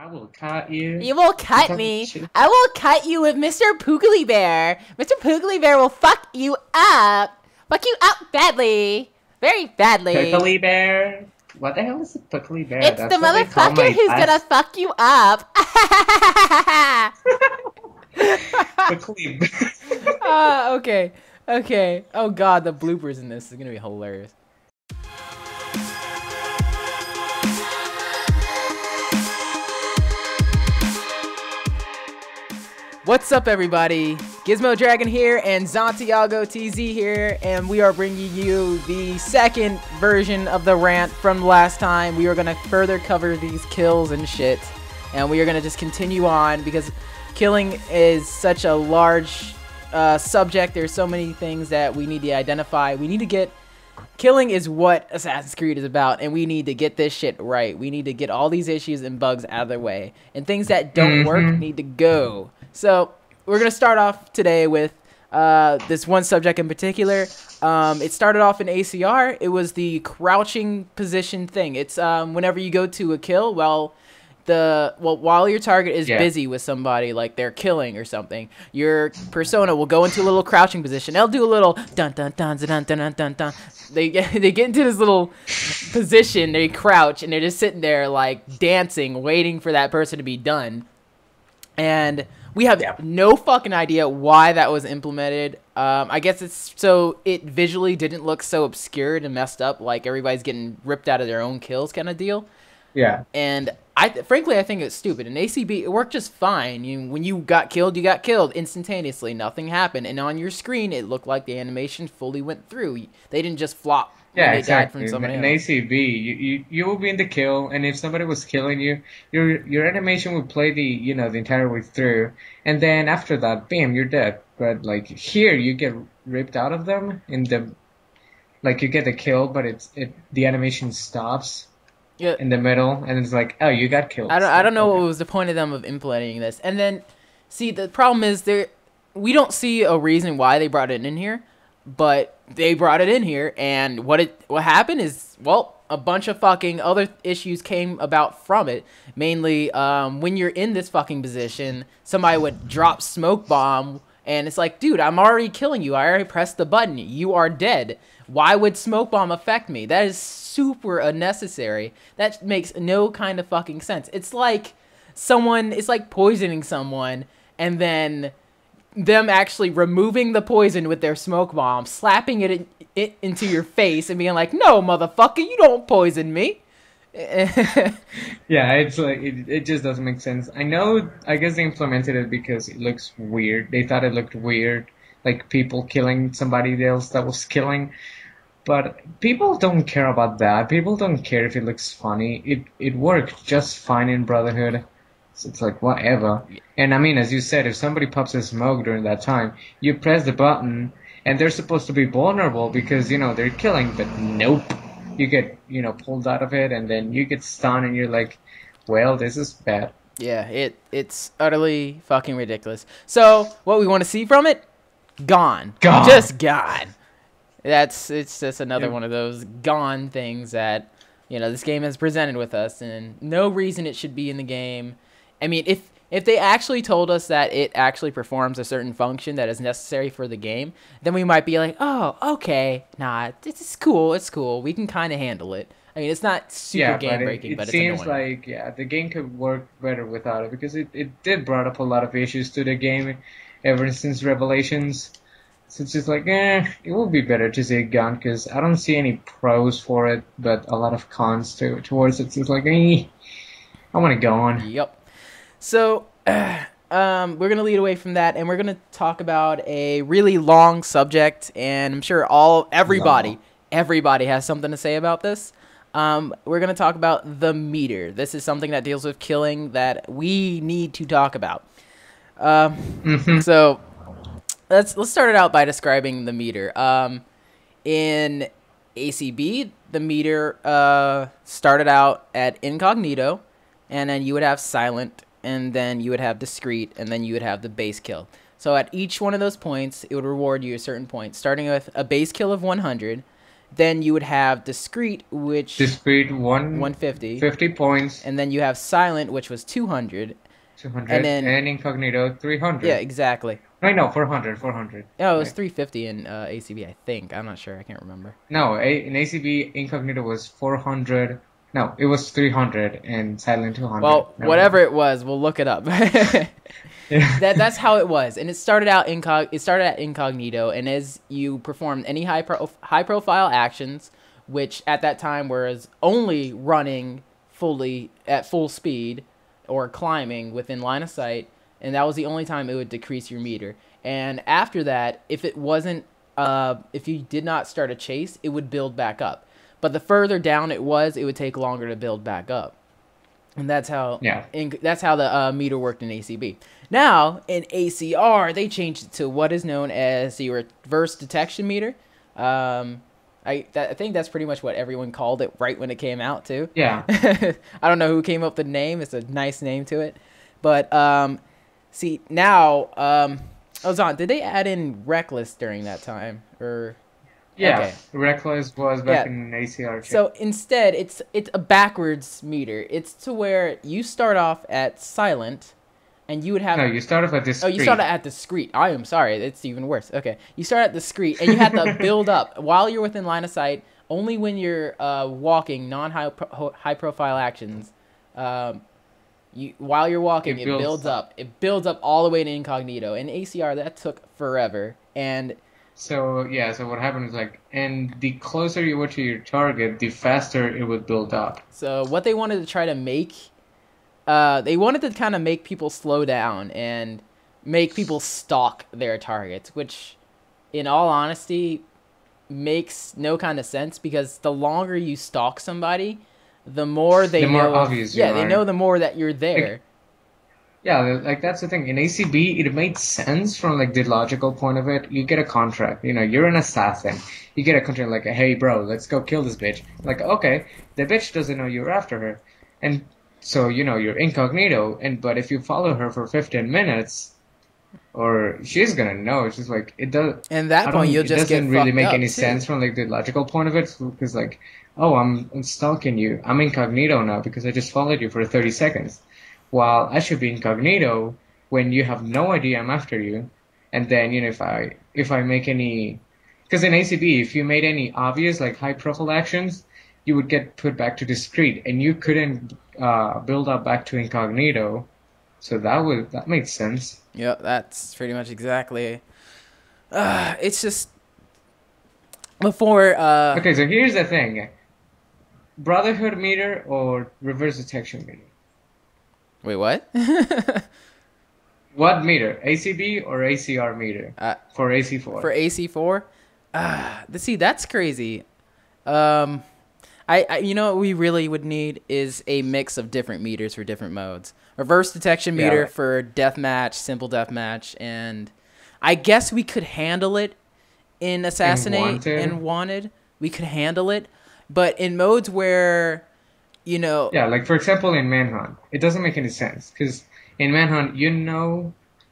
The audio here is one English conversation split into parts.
I will cut you. You will cut me. I will cut you with Mr. Poogly Bear. Mr. Poogly Bear will fuck you up. Fuck you up badly. Very badly. Pickly Bear? What the hell is a Pickly Bear? It's That's the what they call motherfucker my who's gonna fuck you up. Pickly Bear. Okay. Okay. Oh god, the bloopers in this is gonna be hilarious. What's up, everybody? Gizmo Dragon here and Santiago TZ here, and we are bringing you the second version of the rant from last time. We are going to further cover these kills and shit, and we are going to just continue on because killing is such a large subject. There's so many things that we need to identify. We need to get... Killing is what Assassin's Creed is about, and we need to get this shit right. We need to get all these issues and bugs out of the way, and things that don't work need to go. So we're going to start off today with this one subject in particular. It started off in ACR. It was the crouching position thing. It's whenever you go to a kill, while your target is busy with somebody, like they're killing or something, your persona will go into a little crouching position. They'll do a little dun dun dun dun dun dun dun dun. They get into this little position. They crouch and they're just sitting there like dancing, waiting for that person to be done. And we have no fucking idea why that was implemented. I guess it's so it visually didn't look so obscured and messed up, like everybody's getting ripped out of their own kills kind of deal. Yeah. And frankly, I think it's stupid. In ACB, it worked just fine. When you got killed instantaneously. Nothing happened. And on your screen, it looked like the animation fully went through. They didn't just flop. Yeah, exactly. In ACB, you will be in the kill, and if somebody was killing you, your animation would play the entire way through, and then after that, bam, you're dead. But like here, you get ripped out of them you get the kill, but the animation stops. Yeah. In the middle, and it's like, oh, you got killed. I don't know what was the point of them of implementing this. And then, see, the problem is we don't see a reason why they brought it in here, but they brought it in here, and what happened is, well, a bunch of fucking other issues came about from it. Mainly, when you're in this fucking position, somebody would drop smoke bomb, and it's like, dude, I'm already killing you. I already pressed the button. You are dead. Why would smoke bomb affect me? That is super unnecessary. That makes no kind of fucking sense. It's like poisoning someone and then them actually removing the poison with their smoke bomb, slapping it into your face and being like, no, motherfucker, you don't poison me. Yeah, it's like it just doesn't make sense. I guess they implemented it because it looks weird. They thought it looked weird, like people killing somebody else that was killing. But people don't care about that. People don't care if it looks funny. It worked just fine in Brotherhood. So it's like, whatever. And I mean, as you said, if somebody pops a smoke during that time, you press the button, and they're supposed to be vulnerable because, they're killing, but nope. You get, pulled out of it, and then you get stunned, and you're like, well, this is bad. Yeah, it's utterly fucking ridiculous. So, what we want to see from it? Gone. Just gone. It's just another one of those gone things that, this game has presented with us, and no reason it should be in the game. I mean, if they actually told us that it actually performs a certain function that is necessary for the game, then we might be like, oh, okay, nah, it's cool, we can kind of handle it. I mean, it's not super game-breaking, but it's annoying. It seems like, the game could work better without it, because it did brought up a lot of issues to the game ever since Revelations. So it's just like, it would be better to say gone, because I don't see any pros for it, but a lot of cons towards it. So it's like, I want to go on. Yep. So, we're going to lead away from that, and we're going to talk about a really long subject, and I'm sure everybody has something to say about this. We're going to talk about the meter. This is something that deals with killing that we need to talk about. So... Let's start it out by describing the meter. In ACB, the meter started out at incognito, and then you would have silent, and then you would have discreet, and then you would have the base kill. So at each one of those points, it would reward you a certain point, starting with a base kill of 100, Then you would have discrete, which Discrete 150, 50 points, and then you have silent, which was 200, 200, and then incognito 300. yeah, exactly. Right, no, 400, 400. Oh, it was Right. 350 in ACB, I think. I'm not sure. I can't remember. No, in ACB, incognito was 400. No, it was 300 and silent 200. Well, Never whatever mind. it was, we'll look it up. Yeah. That's how it was, and it started out It started at incognito, and as you performed any high profile actions, which at that time was only running fully at full speed or climbing within line of sight, and that was the only time it would decrease your meter. And after that, if it wasn't, if you did not start a chase, it would build back up. But the further down it would take longer to build back up. And that's how the meter worked in ACB. Now in ACR, they changed it to what is known as the reverse detection meter. I think that's pretty much what everyone called it right when it came out too. Yeah. I don't know who came up with the name. It's a nice name to it. But see now, Ozan, did they add in reckless during that time or? Yeah, Okay. reckless was back in ACR. So instead, it's a backwards meter. It's to where you start off at silent, and you would have. No, you start off at discrete. Oh, you start at discrete. I am sorry. It's even worse. Okay, you start at discrete, and you have to build up while you're within line of sight. Only when you're walking, high profile actions. While you're walking, it builds up. It builds up all the way to incognito. In ACR, that took forever, and. So what happened is and the closer you were to your target, the faster it would build up. So what they wanted to try to make, they wanted to kind of make people slow down and make people stalk their targets, which, in all honesty, makes no kind of sense because the longer you stalk somebody, the more they know. The more obvious you are. Yeah, they know the more that you're there. Yeah, that's the thing. In ACB, it made sense from the logical point of it. You get a contract. You're an assassin. You get a contract hey, bro, let's go kill this bitch. Okay, the bitch doesn't know you're after her, and so you're incognito. But if you follow her for 15 minutes, or she's gonna know. It's just it does. And that point, you'll just get It doesn't really make any too. sense from the logical point of it because oh, I'm stalking you. I'm incognito now because I just followed you for 30 seconds. While I should be incognito when you have no idea I'm after you, and then if I make any, because in ACB if you made any obvious high profile actions, you would get put back to discrete, and you couldn't build up back to incognito, so that made sense. Yep, that's pretty much exactly. It's just before. Okay, so here's the thing: Brotherhood meter or reverse detection meter. Wait, what? What meter? ACB or ACR meter? For AC4. For AC4? See, that's crazy. What we really would need is a mix of different meters for different modes. Reverse detection meter for deathmatch, simple deathmatch, and I guess we could handle it in Assassinate and Wanted. We could handle it, but in modes where Yeah, for example in Manhunt, it doesn't make any sense because in Manhunt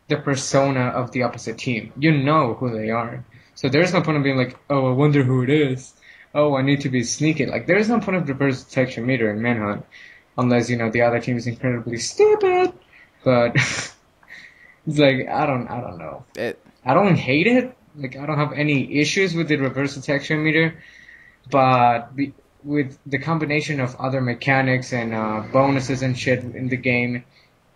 the persona of the opposite team. You know who they are, so there's no point of being oh, I wonder who it is. Oh, I need to be sneaky. There's no point of reverse detection meter in Manhunt unless the other team is incredibly stupid. But it's I don't know. I don't hate it. I don't have any issues with the reverse detection meter, but with the combination of other mechanics and bonuses and shit in the game,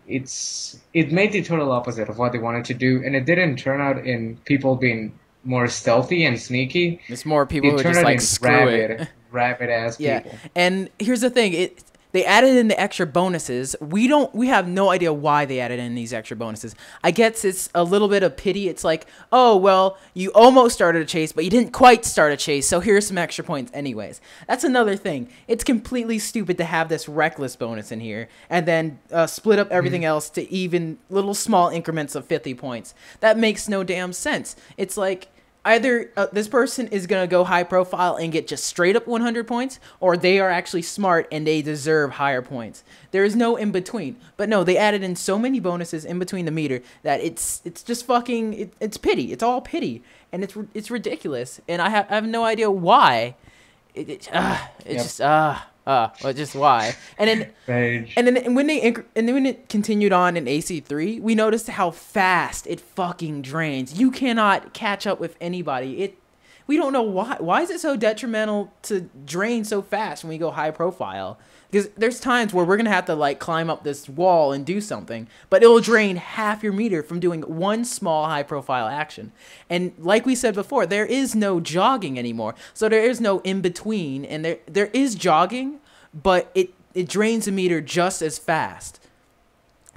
it made the total opposite of what they wanted to do, and it didn't turn out in people being more stealthy and sneaky. It's more people who are just screw it. Rabid ass people. And here's the thing: they added in the extra bonuses. We have no idea why they added in these extra bonuses. I guess it's a little bit of pity. It's oh, well, you almost started a chase, but you didn't quite start a chase, so here's some extra points anyways. That's another thing. It's completely stupid to have this reckless bonus in here and then split up everything else to even little small increments of 50 points. That makes no damn sense. It's either this person is going to go high profile and get just straight up 100 points, or they are actually smart and they deserve higher points. There is no in between. But no, they added in so many bonuses in between the meter that it's just fucking, it's pity. It's all pity. And it's ridiculous. And I have no idea why. It's just well, just why? Rage. And then when when it continued on in AC3, we noticed how fast it fucking drains. You cannot catch up with anybody. We don't know why. Why is it so detrimental to drain so fast when we go high profile? Because there's times where we're gonna have to like climb up this wall and do something, but it'll drain half your meter from doing one small high profile action. And like we said before, there is no jogging anymore, so there is no in between. And there is jogging, but it drains the meter just as fast.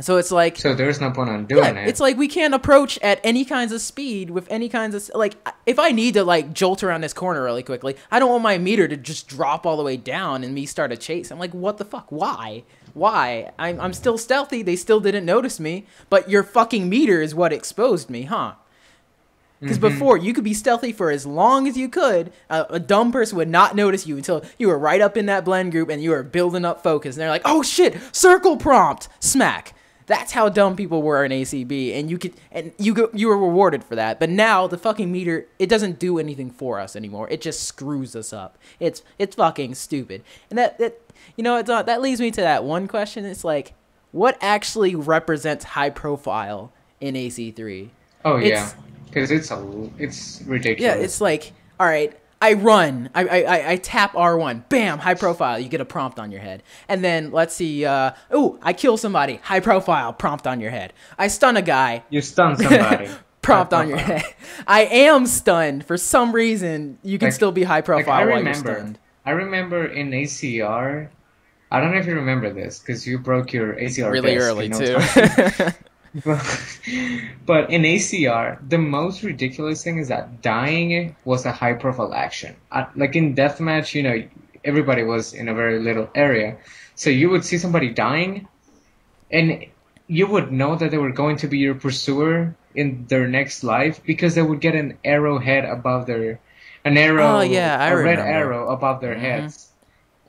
So it's like, so there's no point on doing it. It's like we can't approach at any kinds of speed with any kinds of, like, if I need to like jolt around this corner really quickly, I don't want my meter to just drop all the way down and me start a chase. I'm like, what the fuck? Why? I'm still stealthy. They still didn't notice me, but your fucking meter is what exposed me, huh? Because before, you could be stealthy for as long as you could. A dumb person would not notice you until you were right up in that blend group and you were building up focus. And they're like, oh shit, circle prompt, smack. That's how dumb people were in ACB, and you were rewarded for that. But now the fucking meter, it doesn't do anything for us anymore. It just screws us up. It's fucking stupid. And that leads me to that one question. It's like, what actually represents high profile in AC3? Oh yeah, because it's ridiculous. Yeah, it's like, all right, I run, I tap R1, bam, high profile, you get a prompt on your head. And then let's see, oh, I kill somebody, high profile, prompt on your head. I stun a guy. You stun somebody. Prompt on your head. I am stunned. For some reason, you can still be high profile while you're stunned. I remember in ACR, I don't know if you remember this, because you broke your ACR really disc, early, too. But in ACR, the most ridiculous thing is that dying was a high-profile action. Like in deathmatch, everybody was in a very little area. So you would see somebody dying, and you would know that they were going to be your pursuer in their next life because they would get an arrowhead above a red arrow above their heads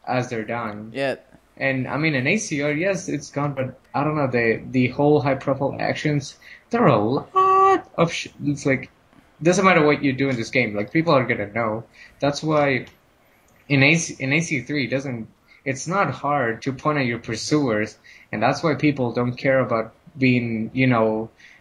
as they're dying. Yeah. And I mean, in ACR, yes, it's gone, but I don't know, the whole high-profile actions, there are a lot of it's like, doesn't matter what you do in this game, like, people are gonna know. That's why in AC3, it's not hard to point at your pursuers, and that's why people don't care about being,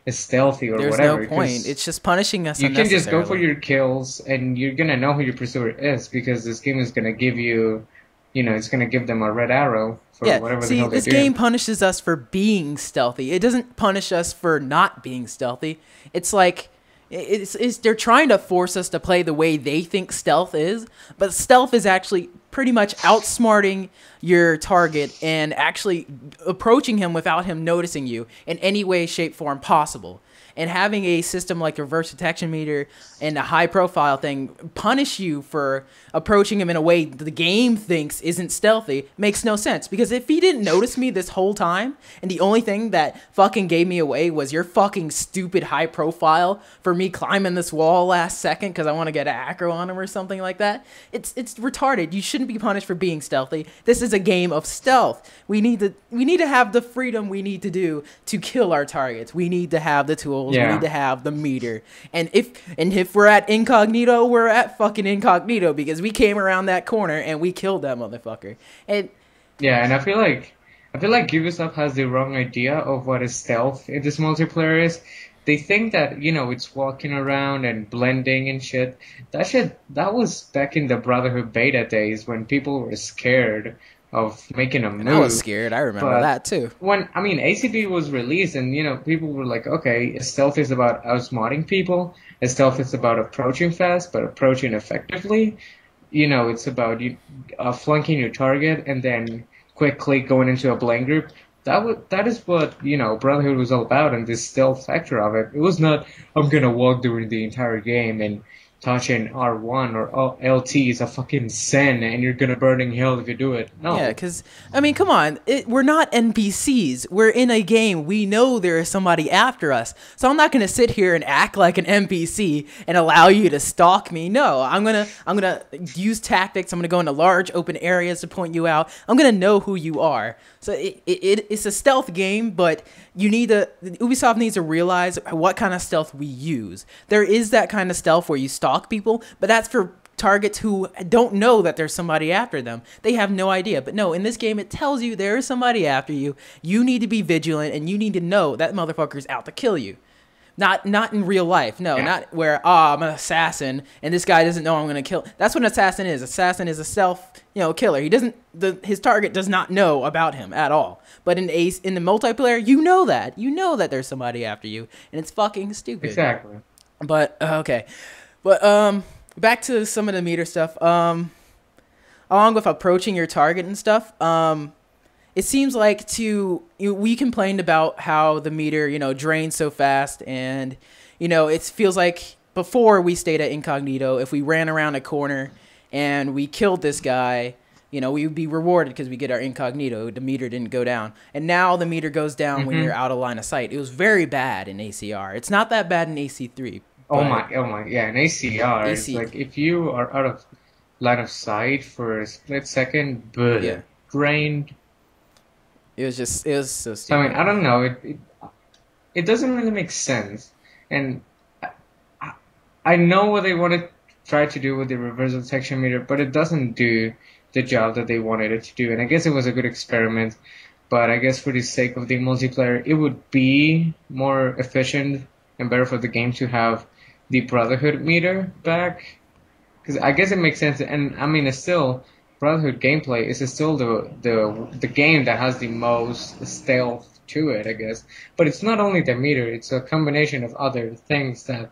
stealthy or whatever. There's no point. It's just punishing us. You can just go for your kills, and you're gonna know who your pursuer is, because this game is gonna give you... it's going to give them a red arrow for whatever the hell they do. This game punishes us for being stealthy. It doesn't punish us for not being stealthy. It's like, they're trying to force us to play the way they think stealth is, but stealth is actually pretty much outsmarting your target and actually approaching him without him noticing you in any way, shape, form possible. And having a system like a reverse detection meter and a high profile thing punish you for approaching him in a way the game thinks isn't stealthy makes no sense. Because if he didn't notice me this whole time, and the only thing that fucking gave me away was your fucking stupid high profile for me climbing this wall last second because I want to get an aggro on him or something like that, it's retarded. You shouldn't be punished for being stealthy. This is a game of stealth. We need to have the freedom we need to do to kill our targets. We need to have the tools. Yeah. We need to have the meter. And if we're at incognito, we're at fucking incognito because we came around that corner and we killed that motherfucker. And I feel like Ubisoft has the wrong idea of what is stealth in this multiplayer is. They think that, it's walking around and blending and shit. That was back in the Brotherhood beta days when people were scared of making a move. And I was scared. I remember that too. ACB was released and, people were like, okay, stealth is about outsmarting people. Stealth is about approaching fast, but approaching effectively. It's about flanking your target and then quickly going into a blend group. That is what, Brotherhood was all about, and this stealth factor of it. It was not, I'm gonna walk during the entire game and touching R1 or LT is a fucking sin and you're gonna burn in hell if you do it. No. Yeah, because, come on. We're not NPCs. We're in a game. We know there is somebody after us. So I'm not gonna sit here and act like an NPC and allow you to stalk me. No, I'm gonna use tactics. I'm gonna go into large open areas to point you out. I'm gonna know who you are. So it's a stealth game, but Ubisoft needs to realize what kind of stealth we use. There is that kind of stealth where you stalk people, but that's for targets who don't know that there's somebody after them. They have no idea. But no, in this game, it tells you there is somebody after you. You need to be vigilant, and you need to know that motherfucker's out to kill you. Not in real life. No, not where, I'm an assassin, and this guy doesn't know I'm going to kill. That's what an assassin is. Assassin is a self, killer. He doesn't, his target does not know about him at all. But in the multiplayer, you know that. You know that there's somebody after you, and it's fucking stupid. Exactly. But, okay. But, back to some of the meter stuff. Along with approaching your target and stuff, it seems like we complained about how the meter, drains so fast, and, it feels like before we stayed at incognito, if we ran around a corner and we killed this guy, we would be rewarded because we get our incognito. The meter didn't go down. And now the meter goes down when you're out of line of sight. It was very bad in ACR. It's not that bad in AC3. Oh my, yeah, in ACR, it's like if you are out of line of sight for a split second, drained. It was so stupid. I mean, I don't know. It doesn't really make sense. And I know what they want to try to do with the reverse detection meter, but it doesn't do the job that they wanted it to do. And I guess it was a good experiment, but I guess for the sake of the multiplayer, it would be more efficient and better for the game to have the Brotherhood meter back. Because I guess it makes sense. And I mean, it's still... Brotherhood gameplay is still the game that has the most stealth to it, I guess. But it's not only the meter; it's a combination of other things that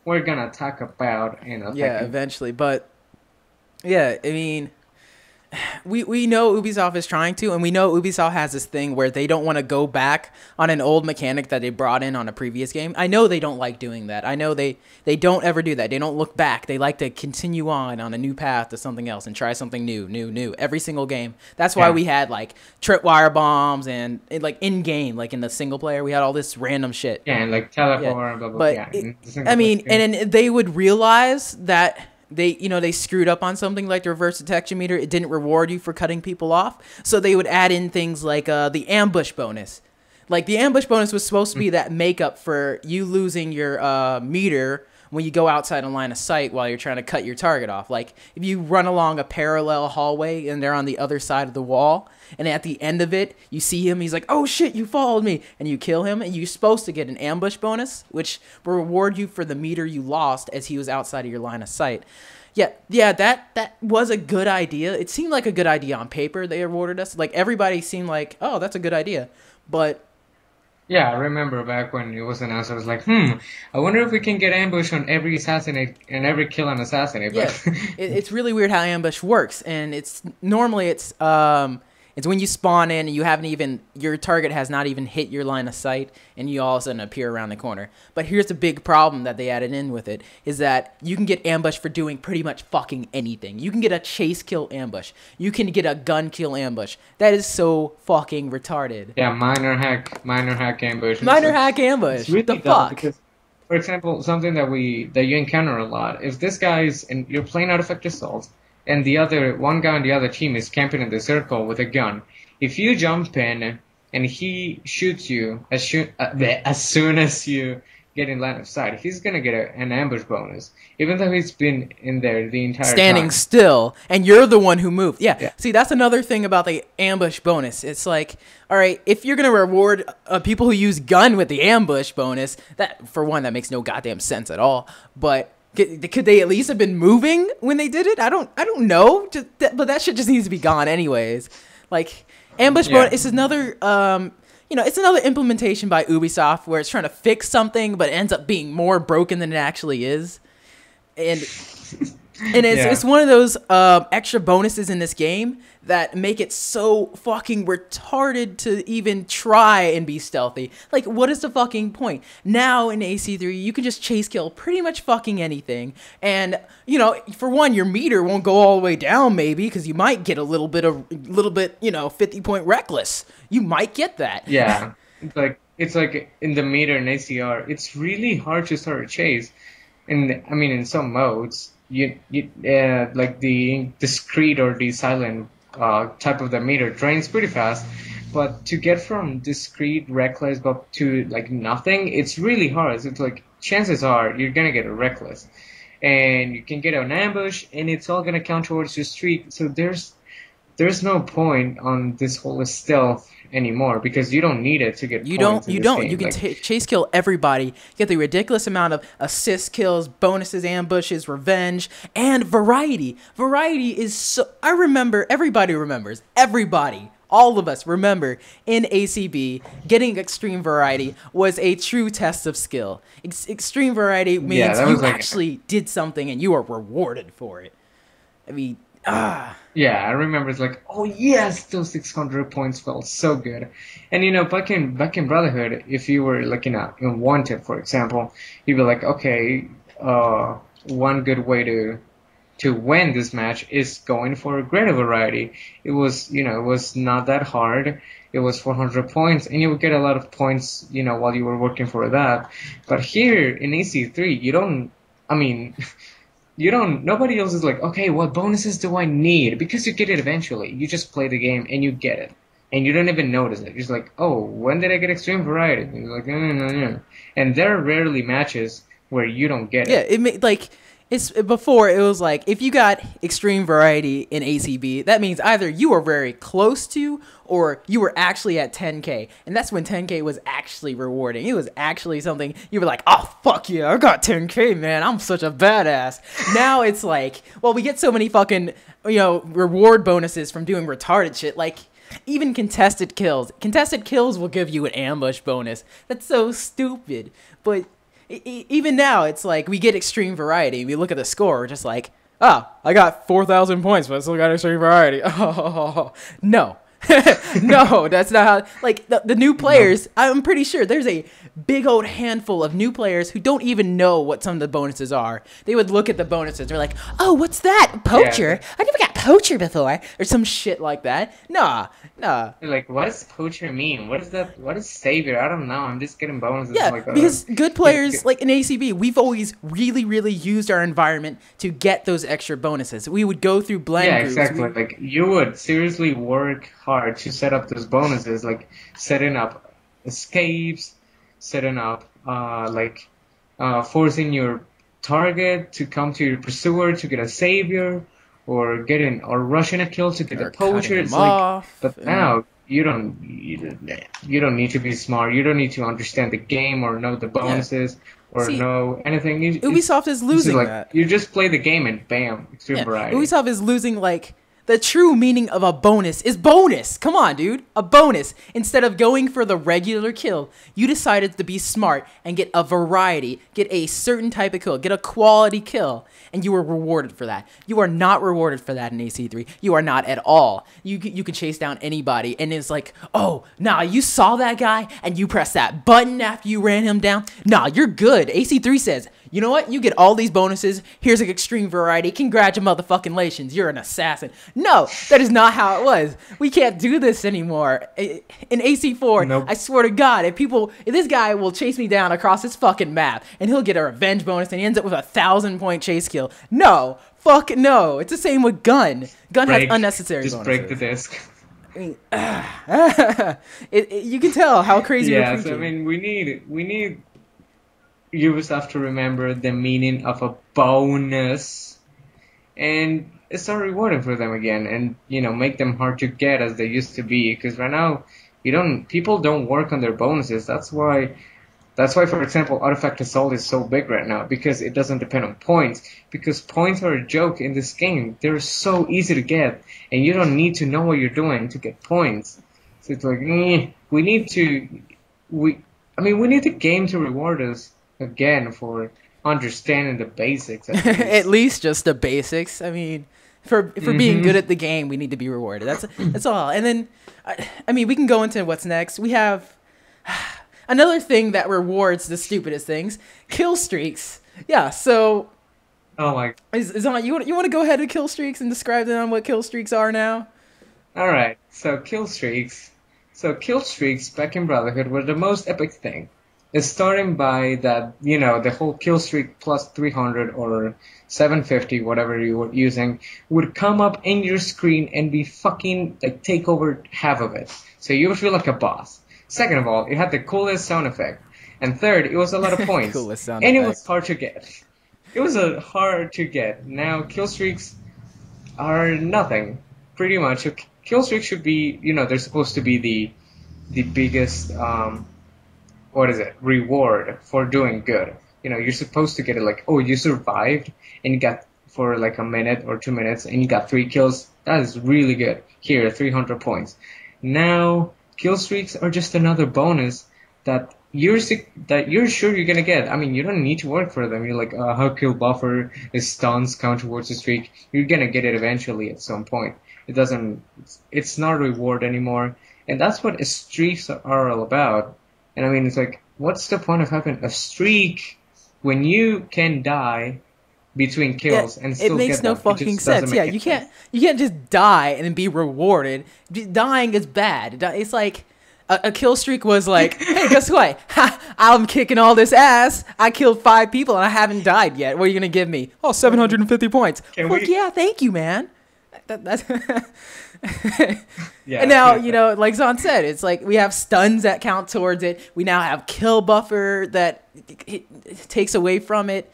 we're gonna talk about in a second. Eventually. But yeah, I mean, we know Ubisoft is trying to, and we know Ubisoft has this thing where they don't want to go back on an old mechanic that they brought in on a previous game. I know they don't like doing that. I know they don't ever do that. They don't look back. They like to continue on a new path to something else and try something new every single game. That's why we had like tripwire bombs and like in game, like in the single player, we had all this random shit. Yeah, and like teleport and blah blah. But I mean, and they would realize that they screwed up on something like the reverse detection meter. It didn't reward you for cutting people off. So they would add in things like the ambush bonus. Like the ambush bonus was supposed to be that makeup for you losing your meter when you go outside a line of sight while you're trying to cut your target off. Like if you run along a parallel hallway and they're on the other side of the wall, and at the end of it, you see him, he's like, oh shit, you followed me, and you kill him, and you're supposed to get an ambush bonus, which will reward you for the meter you lost as he was outside of your line of sight. Yeah, that was a good idea. It seemed like a good idea on paper. They awarded us. Like everybody seemed like, oh, that's a good idea. But yeah, I remember back when it was announced, I was like, I wonder if we can get ambush on every assassinate and every kill on assassinate. Yeah, it's really weird how ambush works, and it's when you spawn in and you haven't even, your target has not even hit your line of sight, and you all of a sudden appear around the corner. But here's the big problem that they added in with it, is that you can get ambush for doing pretty much fucking anything. You can get a chase kill ambush. You can get a gun kill ambush. That is so fucking retarded. Yeah, minor hack ambush. Minor hack ambush. It's really the fuck? Because, for example, something that you encounter a lot, if this guy's, and you're playing out effective assault, and one guy on the other team is camping in the circle with a gun. If you jump in and he shoots you as soon as you get in line of sight, he's gonna get an ambush bonus, even though he's been in there the entire time. Standing still, and you're the one who moved. Yeah. See, that's another thing about the ambush bonus. It's like, all right, if you're gonna reward people who use gun with the ambush bonus, that for one, that makes no goddamn sense at all. But could they at least have been moving when they did it? I don't know. But that shit just needs to be gone anyways. Like ambush bonus is another it's another implementation by Ubisoft where it's trying to fix something but it ends up being more broken than it actually is. And it's one of those extra bonuses in this game that make it so fucking retarded to even try and be stealthy. Like, what is the fucking point? Now in AC3, you can just chase kill pretty much fucking anything. And, for one, your meter won't go all the way down maybe because you might get a little bit, 50-point reckless. You might get that. Yeah. It's like in the meter in ACR, it's really hard to start a chase. In some modes, like the discreet or the silent type of the meter drains pretty fast, but to get from discreet, reckless, to like nothing, it's really hard. It's like chances are you're gonna get a reckless, and you can get an ambush, and it's all gonna count towards your streak. So there's no point on this whole stealth anymore because you don't need it to get points in this game. You can chase kill everybody, get the ridiculous amount of assist kills, bonuses, ambushes, revenge, and variety. Variety is so... everybody remembers. All of us remember in ACB, getting extreme variety was a true test of skill. Extreme variety means you actually did something and you are rewarded for it. I mean, Yeah, I remember it's like, oh yes, those 600 points felt so good. And you know, back in Brotherhood, if you were looking at Wanted, for example, you'd be like, okay, one good way to win this match is going for a greater variety. It was, you know, it was not that hard. It was 400 points, and you would get a lot of points, you know, while you were working for that. But here in AC3, you don't, I mean, nobody else is like, okay, what bonuses do I need? Because you get it eventually. You just play the game and you get it. And you don't even notice it. You're just like, oh, when did I get extreme variety? And you're like, no. And there are rarely matches where you don't get it. Yeah, before it was like, if you got extreme variety in ACB, that means either you were very close to or you were actually at 10K. And that's when 10K was actually rewarding. It was actually something you were like, oh, fuck yeah, I got 10K, man. I'm such a badass. Now it's like, well, we get so many fucking, you know, reward bonuses from doing retarded shit. Like, even contested kills. Contested kills will give you an ambush bonus. That's so stupid. But even now, it's like we get extreme variety. We look at the score, we're just like, oh, I got 4,000 points, but I still got extreme variety. Oh, no. No, that's not how... Like, the new players, I'm pretty sure there's a big old handful of new players who don't even know what some of the bonuses are. They would look at the bonuses, they're like, oh, what's that? Poacher? Yeah. I never got Poacher before. Or some shit like that. Nah. They're like, what does Poacher mean? What is that? What is Savior? I don't know. I'm just getting bonuses. Yeah, like, because good players, like in ACB, we've always really, really used our environment to get those extra bonuses. We would go through blend groups. Yeah, exactly. Like, you would seriously work hard to set up those bonuses, like setting up escapes, setting up, forcing your target to come to your pursuer to get a Savior, or rushing a kill to get a Poacher. It's like, but now you don't need to be smart. You don't need to understand the game or know the bonuses or know anything. Ubisoft is losing that. You just play the game and bam, extreme variety. Ubisoft is losing, like, the true meaning of a bonus is bonus. Come on, dude. A bonus. Instead of going for the regular kill, you decided to be smart and get a variety, get a certain type of kill, get a quality kill, and you were rewarded for that. You are not rewarded for that in AC3. You are not at all. You can chase down anybody, and it's like, oh, nah, you saw that guy, and you pressed that button after you ran him down. Nah, you're good. AC3 says, you know what? You get all these bonuses. Here's an extreme variety. Congratulations. You're an assassin. No, that is not how it was. We can't do this anymore. In AC4, nope. I swear to God, if this guy will chase me down across this fucking map, and he'll get a revenge bonus, and he ends up with a 1,000-point chase kill. No. Fuck no. It's the same with Gun. Gun has unnecessary bonuses. Just break the disc. I mean, you can tell how crazy we're thinking. I mean, we need Ubisoft to remember the meaning of a bonus and start rewarding for them again, and make them hard to get as they used to be, because right now people don't work on their bonuses. That's why for example Artifact Assault is so big right now, because it doesn't depend on points, because points are a joke in this game. They're so easy to get, and you don't need to know what you're doing to get points. So it's like, we need the game to reward us again for understanding the basics. At least just the basics. I mean, for being good at the game, we need to be rewarded. That's all. And then, I mean, we can go into what's next. We have another thing that rewards the stupidest things: kill streaks. Yeah. So, oh my. You want to go ahead with kill streaks and describe them on what kill streaks are now? All right. So kill streaks back in Brotherhood were the most epic thing. It's starting by that, the whole kill streak plus 300 or 750, whatever you were using, would come up in your screen and be fucking, take over half of it. So you would feel like a boss. Second of all, it had the coolest sound effect. And third, it was a lot of points. Coolest sound and effect. It was hard to get. it was a hard to get. Now kill streaks are nothing, pretty much. Kill streaks should be, they're supposed to be the biggest what is it, reward for doing good. You're supposed to get it like, oh, you survived and you got for like a minute or 2 minutes and you got 3 kills. That is really good. Here, 300 points. Now, kill streaks are just another bonus that you're sure you're gonna get. I mean, you don't need to work for them. You're like, how kill buffer is stuns count towards a streak. You're gonna get it eventually at some point. It's not a reward anymore. And that's what streaks are all about. And I mean, it's like, what's the point of having a streak when you can die between kills and still get them? It makes no fucking sense. Yeah, you can't just die and then be rewarded. Dying is bad. It's like a kill streak was like, hey, guess what? I'm kicking all this ass. I killed 5 people and I haven't died yet. What are you gonna give me? Oh, 750 points. Yeah, thank you, man. That's yeah. And now, like Zon said, it's like we have stuns that count towards it. We now have kill buffer that it takes away from it.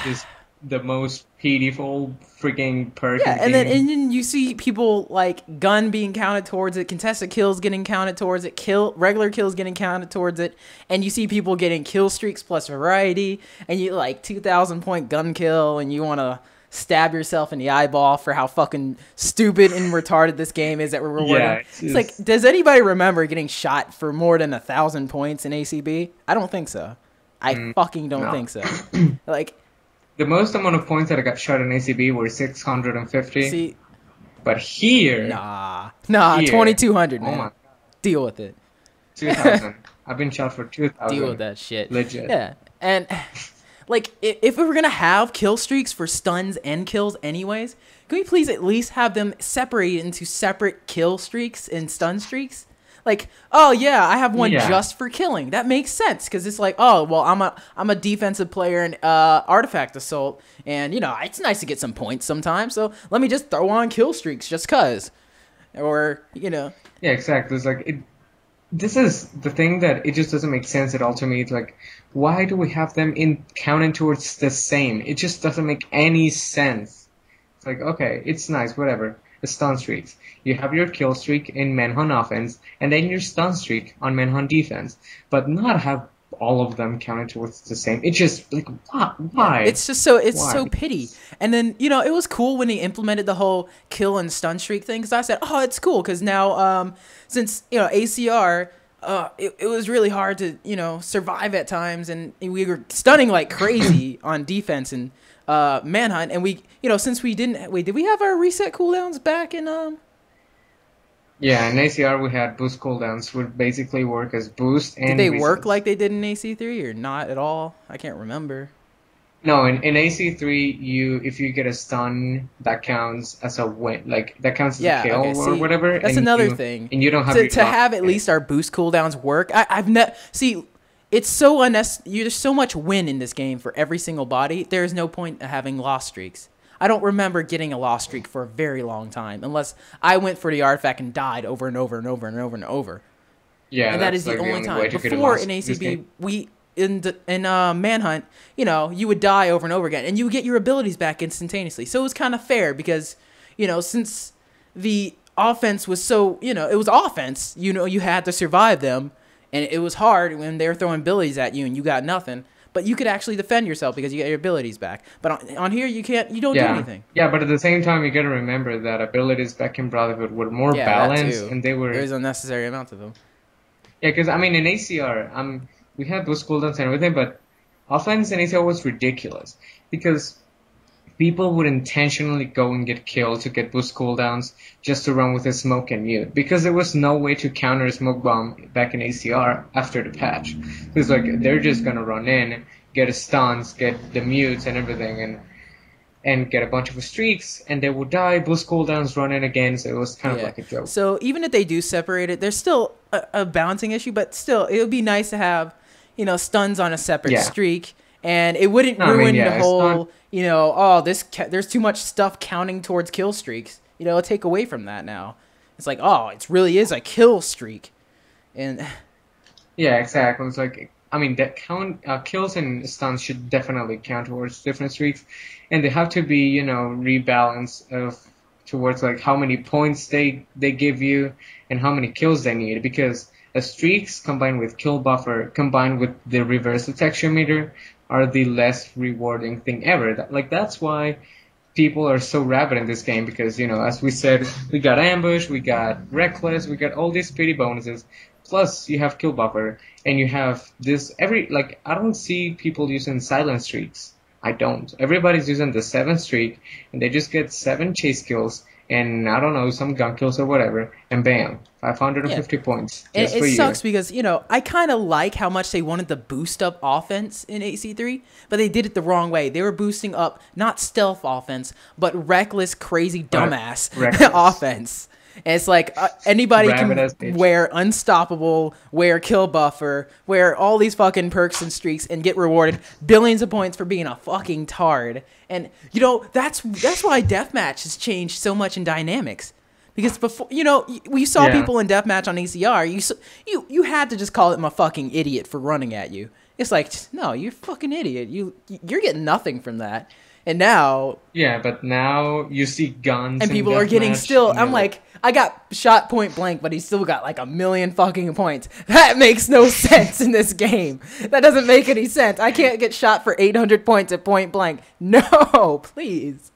Is the most pitiful freaking perk. Yeah, and then you see people like gun being counted towards it, contested kills getting counted towards it, regular kills getting counted towards it, and you see people getting kill streaks plus variety, and you like 2,000 point gun kill, and you want to stab yourself in the eyeball for how fucking stupid and retarded this game is that we're rewarding. Yeah, it's like, does anybody remember getting shot for more than 1,000 points in ACB? I don't think so. I fucking don't think so. Like, the most amount of points that I got shot in ACB were 650. See, but here, nah, 2,200, man. Oh my God. Deal with it. 2,000. I've been shot for 2,000. Deal with that shit. Legit. Yeah, and like, if we were gonna have kill streaks for stuns and kills anyways, can we please at least have them separated into separate kill streaks and stun streaks? Like, oh yeah, I have one just for killing. That makes sense because it's like, oh well, I'm a defensive player in artifact assault, and it's nice to get some points sometimes. So let me just throw on kill streaks just cause, or Yeah, exactly. It's like this is the thing that it just doesn't make sense at all to me. It's like, why do we have them counting towards the same? It just doesn't make any sense. It's like, okay, it's nice, whatever. The stun streaks. You have your kill streak in manhunt offense, and then your stun streak on manhunt defense, but not have all of them counted towards the same. It's just like, why? It's just so so pity. And then it was cool when they implemented the whole kill and stun streak thing, because I said, oh, it's cool because now since ACR. It was really hard to survive at times, and we were stunning like crazy on defense and manhunt, and we since we didn't did we have our reset cooldowns back in Yeah, in ACR we had boost cooldowns would basically work as boost and did they resets. work like they did in AC3 or not at all? I can't remember. No, in AC3 if you get a stun, that counts as a win, like that counts as a kill or whatever. That's another thing. And you don't have to have at least our boost cooldowns work. I've it's so unnecessary. There's so much win in this game for every single body. There is no point in having loss streaks. I don't remember getting a loss streak for a very long time, unless I went for the artifact and died over and over and over and over and over. Yeah, and that is the only time. Before in ACB, in manhunt, you would die over and over again, and you would get your abilities back instantaneously. So it was kind of fair because, since the offense was so, it was offense. You had to survive them, and it was hard when they were throwing abilities at you and you got nothing. But you could actually defend yourself because you get your abilities back. But on here, you can't. You don't do anything. Yeah, but at the same time, you got to remember that abilities back in Brotherhood were more balanced, and they were. There's unnecessary amounts of them. Yeah, because I mean, in ACR, we had boost cooldowns and everything, but offense in ACR was ridiculous because people would intentionally go and get killed to get boost cooldowns just to run with a smoke and mute because there was no way to counter a smoke bomb back in ACR after the patch. It's like they're just gonna run in, get a stuns, get the mutes and everything, and get a bunch of streaks, and they would die. Boost cooldowns run in again, so it was kind of like a joke. So even if they do separate it, there's still a balancing issue, but still, it would be nice to have stuns on a separate streak. And it wouldn't ruin the whole, there's too much stuff counting towards kill streaks. It'll take away from that now. It's like, oh, it really is a kill streak. And yeah, exactly. It's like, I mean, that kills and stuns should definitely count towards different streaks, and they have to be, rebalanced of towards like how many points they give you and how many kills they need, because the streaks combined with kill buffer combined with the reverse detection meter are the less rewarding thing ever. That's why people are so rabid in this game, because, as we said, we got ambush, we got reckless, we got all these pity bonuses, plus you have kill buffer, and you have this I don't see people using silent streaks. I don't. Everybody's using the 7 streak, and they just get 7 chase kills, and I don't know, some gun kills or whatever, and bam, 550 points. And it sucks because, I kind of like how much they wanted to boost up offense in AC3, but they did it the wrong way. They were boosting up not stealth offense, but reckless, crazy, dumbass offense. And it's like anybody can wear unstoppable, wear kill buffer, wear all these fucking perks and streaks, and get rewarded billions of points for being a fucking tard. And that's why deathmatch has changed so much in dynamics. Because before, we saw people in deathmatch on ACR. You had to just call him a fucking idiot for running at you. It's like, no, you're a fucking idiot. You're getting nothing from that. And now, but now you see guns and people are getting still. I'm like, I got shot point blank, but he still got like 1 million fucking points. That makes no sense in this game. That doesn't make any sense. I can't get shot for 800 points at point blank. No, please.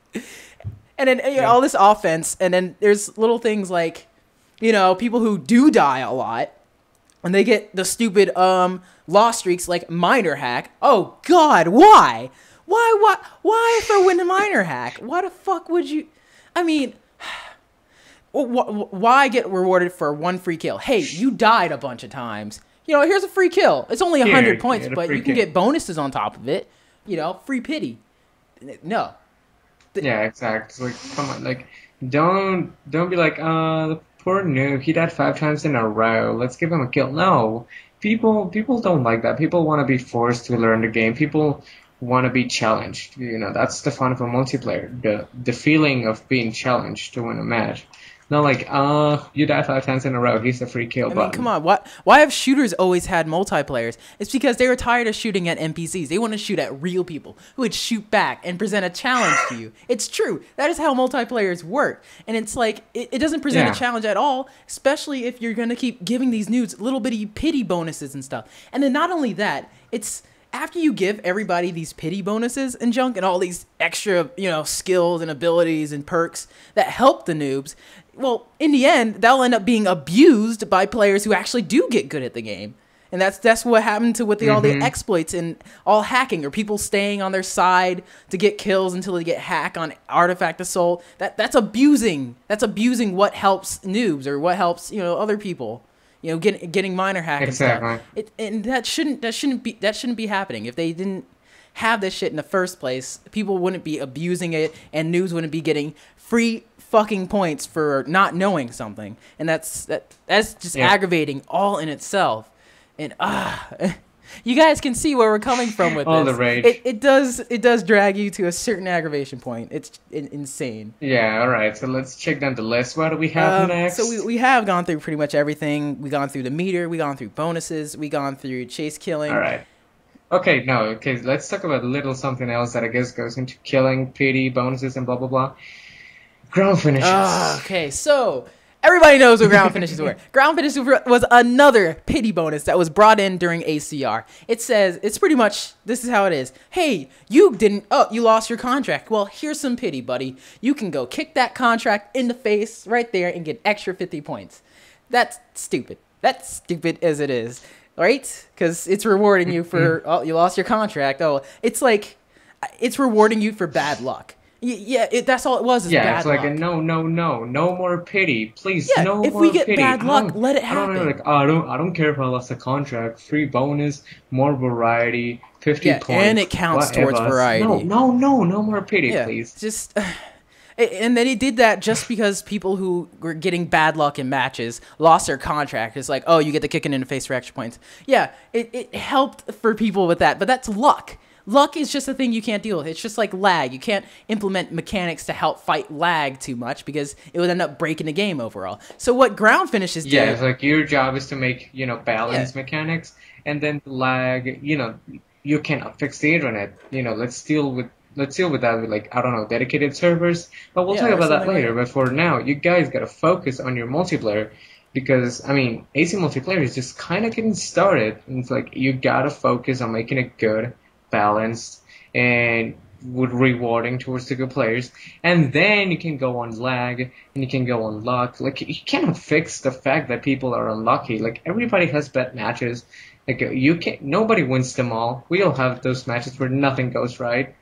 And then all this offense, and then there's little things like, people who do die a lot, and they get the stupid loss streaks like minor hack. Oh God, why? Why throw in a minor hack? Why the fuck would you? I mean, why get rewarded for 1 free kill? Hey, you died a bunch of times. Here's a free kill. It's only 100 points, but you can get bonuses on top of it. Free pity. No. Yeah, exactly. Like, come on, like, don't be like, the poor noob, he died 5 times in a row. Let's give him a kill. No, people don't like that. People want to be forced to learn the game. People want to be challenged. That's the fun of a multiplayer. The feeling of being challenged to win a match. Not like, you died 5 times in a row, here's a free kill button. I mean, come on, why have shooters always had multiplayers? It's because they were tired of shooting at NPCs. They want to shoot at real people who would shoot back and present a challenge to you. It's true. That is how multiplayers work. And it's like, it doesn't present a challenge at all, especially if you're going to keep giving these noobs little bitty pity bonuses and stuff. And then not only that, it's after you give everybody these pity bonuses and junk and all these extra, skills and abilities and perks that help the noobs, well, in the end, they'll end up being abused by players who actually do get good at the game. And that's what happened to with all the exploits and all hacking, or people staying on their side to get kills until they get hacked on Artifact Assault. That's abusing. That's abusing what helps noobs or what helps, other people. Getting minor hack and stuff. And that shouldn't be happening. If they didn't have this shit in the first place, people wouldn't be abusing it, and noobs wouldn't be getting free fucking points for not knowing something. And that's just aggravating all in itself. And you guys can see where we're coming from with all this. The rage. It does drag you to a certain aggravation point. It's insane. Yeah, all right. So let's check down the list. What do we have next? So we have gone through pretty much everything. We've gone through the meter. We've gone through bonuses. We've gone through chase killing. All right. Okay, let's talk about a little something else that I guess goes into killing, pity, bonuses, and blah, blah, blah. Ground finishes. Okay, so everybody knows what ground finishes were. Ground finishes was another pity bonus that was brought in during ACR. It says, it's pretty much, this is how it is. Hey, you lost your contract. Well, here's some pity, buddy. You can go kick that contract in the face right there and get extra 50 points. That's stupid. That's stupid as it is, right? Because it's rewarding you for, you lost your contract. Oh, it's like, it's rewarding you for bad luck. Yeah, that's all it was. Is bad it's like luck. No more pity, please. Yeah, no more pity. If we get bad luck, let it happen. I don't care if I lost a contract. Free bonus, more variety, 50 points. And it counts towards variety. No more pity, please. Just. And then he did that just because people who were getting bad luck in matches lost their contract. It's like, oh, you get the kicking in the face for extra points. Yeah, it helped for people with that, but that's luck. Luck is just a thing you can't deal with. It's just like lag. You can't implement mechanics to help fight lag too much because it would end up breaking the game overall. So what ground finishes do... Yeah, it's like your job is to make, balance mechanics, and then the lag, you cannot fix the internet. Let's deal with that with, like, I don't know, dedicated servers. But we'll Yeah, talk or about that something like later. that. But for now, you guys gotta focus on your multiplayer because, I mean, AC multiplayer is just kind of getting started. And it's like you gotta focus on making it good, balanced, and with rewarding towards the good players. And then you can go on lag and you can go on luck. Like, you cannot fix the fact that people are unlucky. Like, everybody has bad matches. Like, you can't, nobody wins them all. We all have those matches where nothing goes right.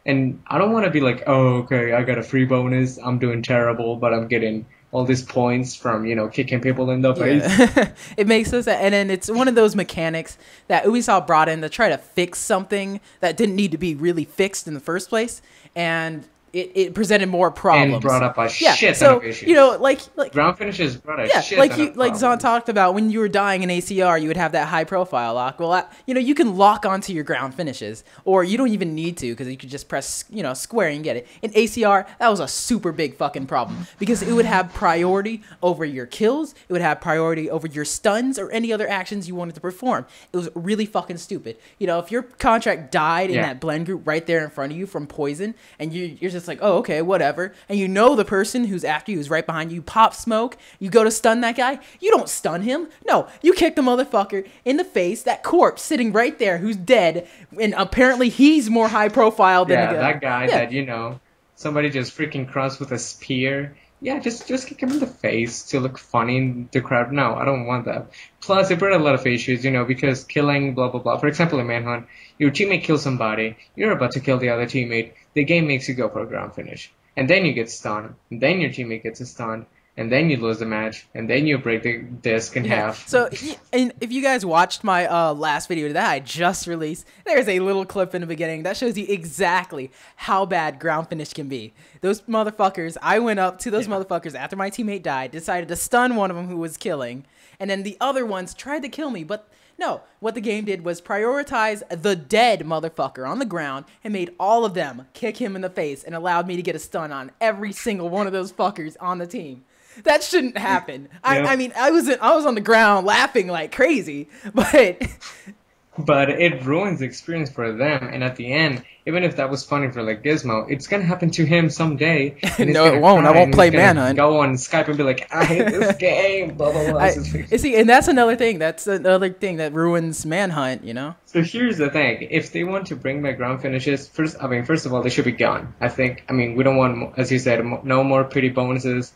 And I don't want to be like, oh, okay, I got a free bonus. I'm doing terrible, but I'm getting all these points from, kicking people in the face. Yeah, it makes us, and then it's one of those mechanics that Ubisoft brought in to try to fix something that didn't need to be really fixed in the first place, and it presented more problems. And brought up a Yeah, shit ton so of issues. like Ground finishes brought a yeah, shit like ton you of like Zon problems. talked about when you were dying in ACR, you would have that high profile lock. Well, you can lock onto your ground finishes, or you don't even need to because you could just press square and get it. In ACR, that was a super big fucking problem because it would have priority over your kills, it would have priority over your stuns or any other actions you wanted to perform. It was really fucking stupid. If your contract died in that blend group right there in front of you from poison, and you're just like, oh, okay, whatever, and the person who's after you is right behind you, pop smoke, you go to stun that guy, you don't stun him. No, you kick the motherfucker in the face, that corpse sitting right there who's dead, and apparently he's more high profile than the guy. That guy that, somebody just freaking crossed with a spear. Yeah, just kick him in the face to look funny in the crowd. No, I don't want that. Plus, it brought a lot of issues, because killing, blah, blah, blah. For example, in Manhunt, your teammate kills somebody, you're about to kill the other teammate, the game makes you go for a ground finish. And then you get stunned, and then your teammate gets a stun, and then you lose the match, and then you break the disc in half. So, and if you guys watched my last video that I just released, there's a little clip in the beginning that shows you exactly how bad ground finish can be. Those motherfuckers, I went up to those motherfuckers after my teammate died, decided to stun one of them who was killing, and then the other ones tried to kill me, but no, what the game did was prioritize the dead motherfucker on the ground and made all of them kick him in the face and allowed me to get a stun on every single one of those fuckers on the team. That shouldn't happen. I mean, I was on the ground laughing like crazy, but it ruins the experience for them. And at the end, even if that was funny for like Gizmo, it's gonna happen to him someday. No, it won't. I won't play Manhunt. Go on Skype and be like, I hate this game. Blah blah blah. See, and that's another thing. That's another thing that ruins Manhunt. So here's the thing: if they want to bring back ground finishes, first of all, they should be gone. I think. I mean, we don't want, as you said, no more pretty bonuses.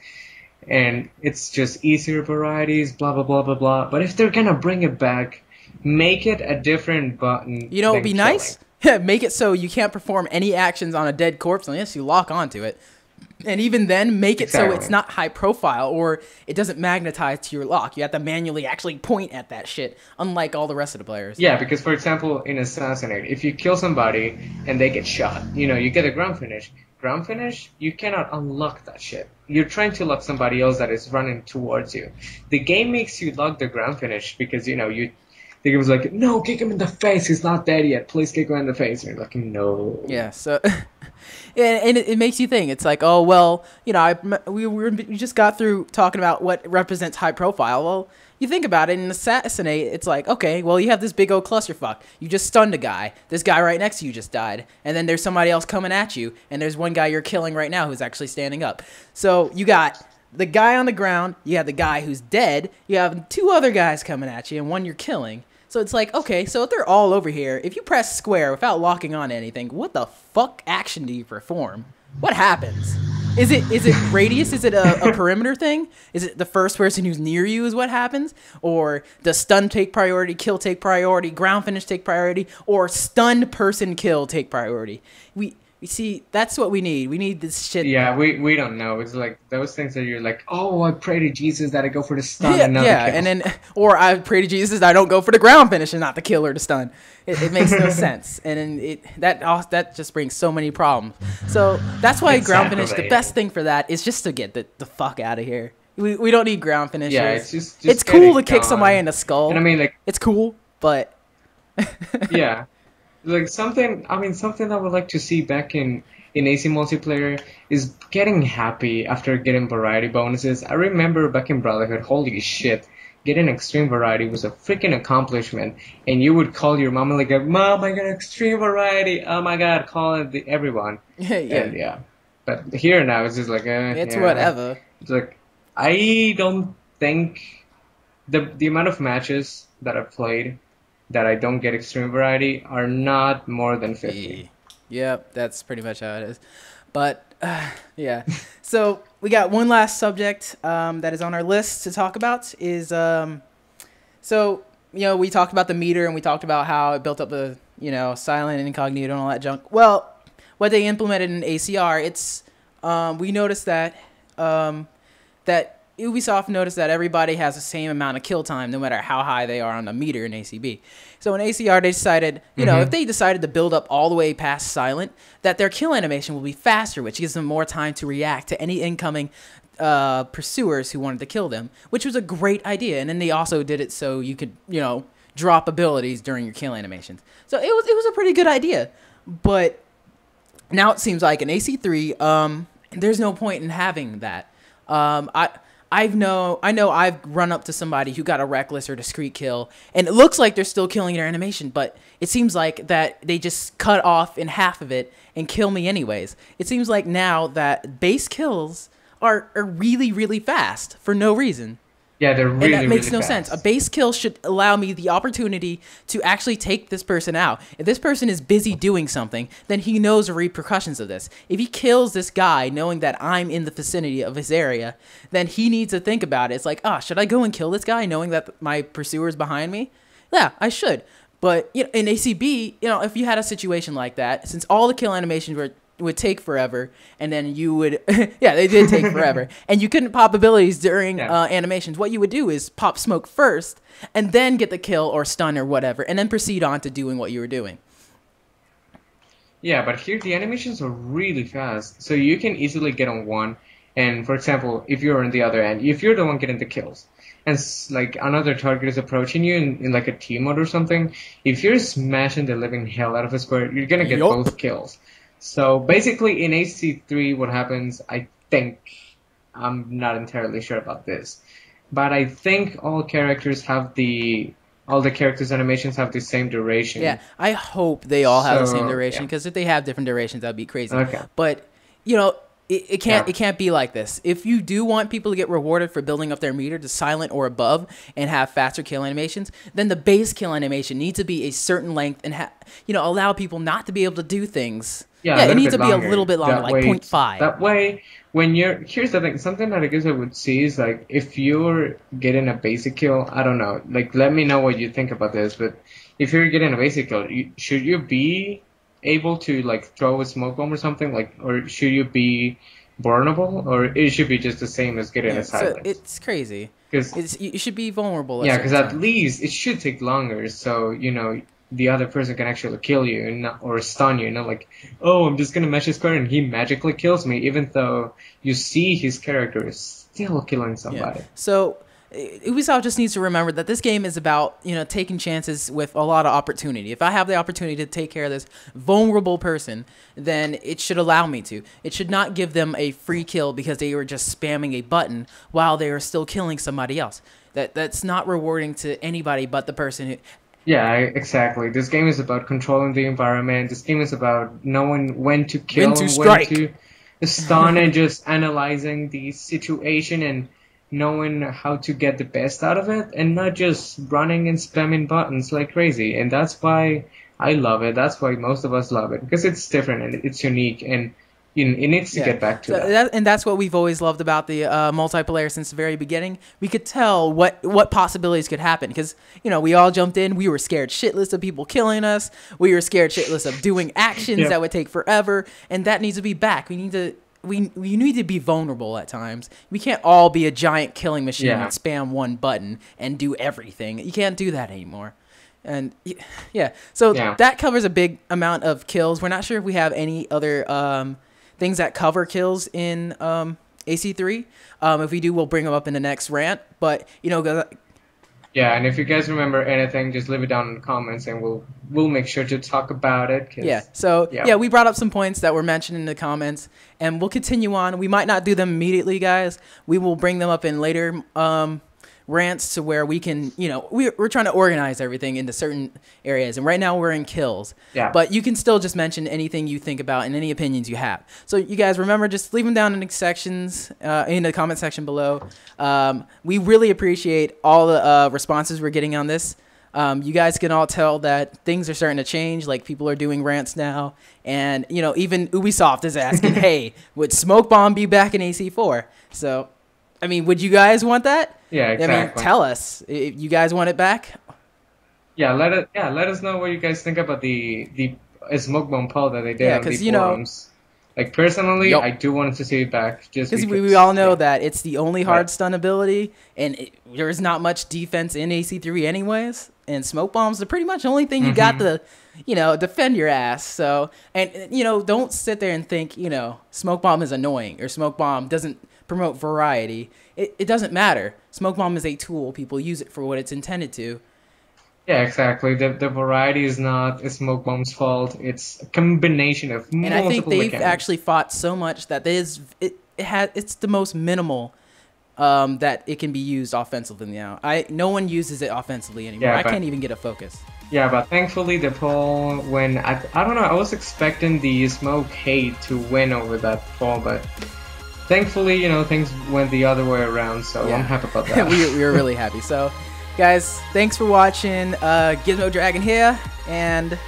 And it's just easier varieties, blah, blah, blah, blah, blah. But if they're gonna bring it back, make it a different button. It would be nice? Make it so you can't perform any actions on a dead corpse unless you lock onto it. And even then, make it so it's not high profile or it doesn't magnetize to your lock. You have to manually actually point at that shit, unlike all the rest of the players. Yeah, because, for example, in Assassinate, if you kill somebody and they get shot, you get a ground finish. Ground finish, you cannot unlock that shit. You're trying to lock somebody else that is running towards you. The game makes you lock the ground finish because, the game was like, no, kick him in the face. He's not dead yet. Please kick him in the face. And you're like, no. Yeah, so... and it makes you think. It's like, oh, well, we just got through talking about what represents high profile. Well, you think about it, in Assassinate, it's like, okay, well, you have this big old clusterfuck. You just stunned a guy. This guy right next to you just died. And then there's somebody else coming at you, and there's one guy you're killing right now who's actually standing up. So you got the guy on the ground, you have the guy who's dead, you have two other guys coming at you, and one you're killing. So it's like, okay, so if they're all over here, if you press square without locking on anything, what the fuck action do you perform? What happens? Is it radius? Is it a perimeter thing? Is it the first person who's near you is what happens? Or does stun take priority, kill take priority, ground finish take priority, or stunned person kill take priority? We see, that's what we need. We need this shit. Yeah, we don't know. It's like those things that you're like, oh, I pray to Jesus that I go for the stun and not the kill. And then, or I pray to Jesus that I don't go for the ground finish and not the kill or the stun. It makes no sense. And then that just brings so many problems. So that's why ground finish, the best thing for that is just to get the fuck out of here. We don't need ground finishers. Yeah, it's just it's cool to kick somebody in the skull. And I mean, like, it's cool, but yeah. Like something I would like to see back in AC multiplayer is getting happy after getting variety bonuses. I remember back in Brotherhood, holy shit, getting extreme variety was a freaking accomplishment, and you would call your mom and like, "Mom, I got extreme variety. Oh my God, call everyone." Yeah. And yeah, but here now it's just like, It's yeah, whatever. it's like I don't think the amount of matches that I've played that I don't get extreme variety are not more than 50. Yep, that's pretty much how it is. But yeah, so we got one last subject that is on our list to talk about. Is so we talked about the meter and we talked about how it built up the silent and incognito and all that junk. Well, what they implemented in ACR, it's we noticed that that Ubisoft noticed that everybody has the same amount of kill time no matter how high they are on the meter in ACB. So in ACR, they decided, if they decided to build up all the way past silent, that their kill animation will be faster, which gives them more time to react to any incoming pursuers who wanted to kill them, which was a great idea. And then they also did it so you could, drop abilities during your kill animations. So it was a pretty good idea. But now it seems like in AC3, there's no point in having that. I know I've run up to somebody who got a reckless or discreet kill, and it looks like they're still killing their animation, but it seems like that they just cut off in half of it and kill me anyways. It seems like now that base kills are really, really fast for no reason. Yeah, they're really, and that makes really no fast. sense. A base kill should allow me the opportunity to actually take this person out. If this person is busy doing something, then he knows the repercussions of this. If he kills this guy knowing that I'm in the vicinity of his area, then he needs to think about it. It's like, should I go and kill this guy knowing that my pursuer is behind me? Yeah, I should. But in ACB, if you had a situation like that, since all the kill animations would take forever, and then you would they did take forever, and you couldn't pop abilities during animations. What you would do is pop smoke first and then get the kill or stun or whatever, and then proceed on to doing what you were doing. Yeah, but here the animations are really fast, so you can easily get on one, and for example, if you're on the other end, if you're the one getting the kills and like another target is approaching you in like a team mode or something, if you're smashing the living hell out of a square, you're gonna get both kills. So basically in AC3 what happens, I think, I'm not entirely sure about this, but I think all the characters animations have the same duration. Yeah, I hope they all have the same duration, because if they have different durations, that'd be crazy. Okay. But, it can't be like this. If you do want people to get rewarded for building up their meter to silent or above and have faster kill animations, then the base kill animation needs to be a certain length and allow people not to be able to do things. Yeah, it needs to be a little bit longer, like 0.5. That way, here's the thing, something that I guess I would see is like if you're getting a basic kill, I don't know, like let me know what you think about this, but if you're getting a basic kill, should you be able to like throw a smoke bomb or something, like, or should you be vulnerable, or it should be just the same as getting a silence? So it's crazy because you should be vulnerable. Yeah, because at least it should take longer, so the other person can actually kill you or stun you. Like, oh, I'm just gonna match his square and he magically kills me, even though you see his character is still killing somebody. Yeah. So Ubisoft just needs to remember that this game is about, taking chances with a lot of opportunity. If I have the opportunity to take care of this vulnerable person, then it should allow me to. It should not give them a free kill because they were just spamming a button while they are still killing somebody else. That's not rewarding to anybody but the person who... Yeah, exactly. This game is about controlling the environment. This game is about knowing when to kill, when to strike, when to stun, and just analyzing the situation and knowing how to get the best out of it, and not just running and spamming buttons like crazy. And that's why I love it. That's why most of us love it, because it's different and it's unique, and it needs to get back to that. And that's what we've always loved about the multiplayer since the very beginning. We could tell what possibilities could happen, because we all jumped in. We were scared shitless of people killing us. We were scared shitless of doing actions that would take forever, and that needs to be back. We need to be vulnerable at times. We can't all be a giant killing machine and spam one button and do everything. You can't do that anymore. And that covers a big amount of kills. We're not sure if we have any other things that cover kills in AC3. If we do, we'll bring them up in the next rant. But yeah, and if you guys remember anything, just leave it down in the comments, and we'll make sure to talk about it. We brought up some points that were mentioned in the comments, and we'll continue on. We might not do them immediately, guys. We will bring them up in later rants to where we can, you know, we're trying to organize everything into certain areas. And right now we're in kills. Yeah. But you can still just mention anything you think about and any opinions you have. So you guys remember, just leave them down in the sections, in the comment section below. We really appreciate all the responses we're getting on this. You guys can all tell that things are starting to change. Like, people are doing rants now. And, you know, even Ubisoft is asking, hey, would Smoke Bomb be back in AC4? So, I mean, would you guys want that? Yeah, exactly. I mean, tell us if you guys want it back. Yeah, let us know what you guys think about the Smoke Bomb poll that they did on the forums. Like, personally, I do want to see it back, just because we all know that it's the only hard stun ability, and there is not much defense in AC3 anyways. And Smoke Bomb's the pretty much the only thing you got to, you know, defend your ass. So, and you know, don't sit there and think, you know, Smoke Bomb is annoying or Smoke Bomb doesn't promote variety. It doesn't matter. Smoke Bomb is a tool. People use it for what it's intended to. Yeah, exactly. The variety is not a Smoke Bomb's fault. It's a combination of multiple mechanics. And I think they've actually fought so much that it's the most minimal that it can be used offensively now. No one uses it offensively anymore. I can't even get a focus. Yeah, but thankfully the poll, when I don't know, I was expecting the Smoke Hate to win over that poll, but thankfully, you know, things went the other way around, so I'm happy about that. we were really happy. So, guys, thanks for watching. Gizmo Dragon here, and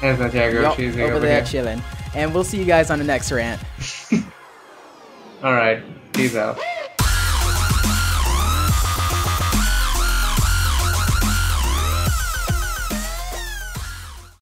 Santiago, she's over there chilling. And we'll see you guys on the next rant. Alright, peace out.